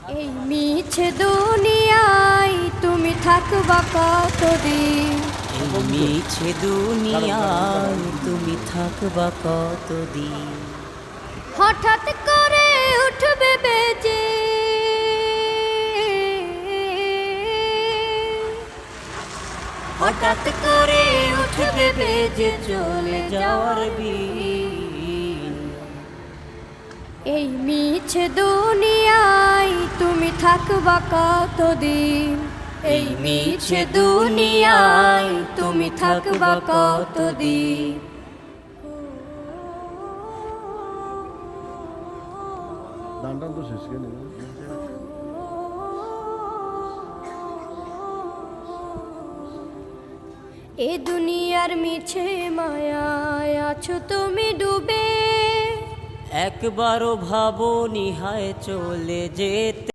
এই মিছে দুনিয়ায় তুমি থাকবা কতদিন? এই মিছে দুনিয়ায় তুমি থাকবা কতদিন? হঠাৎ করে উঠবে বেজে হঠাৎ করে উঠবে বেজে চলে যাওয়ার বিন। এই মিছে দুনিয়ায় তুমি থাকবা কতদিন? এই মিছে দুনিয়ায় তুমি থাকবা কতদিন? দান টান তো শেষ কেন? এ দুনিয়ার মিছে মায়ায় আছো তুমি ডুবে। একবারও ভাবো নিহায় চলে যেতে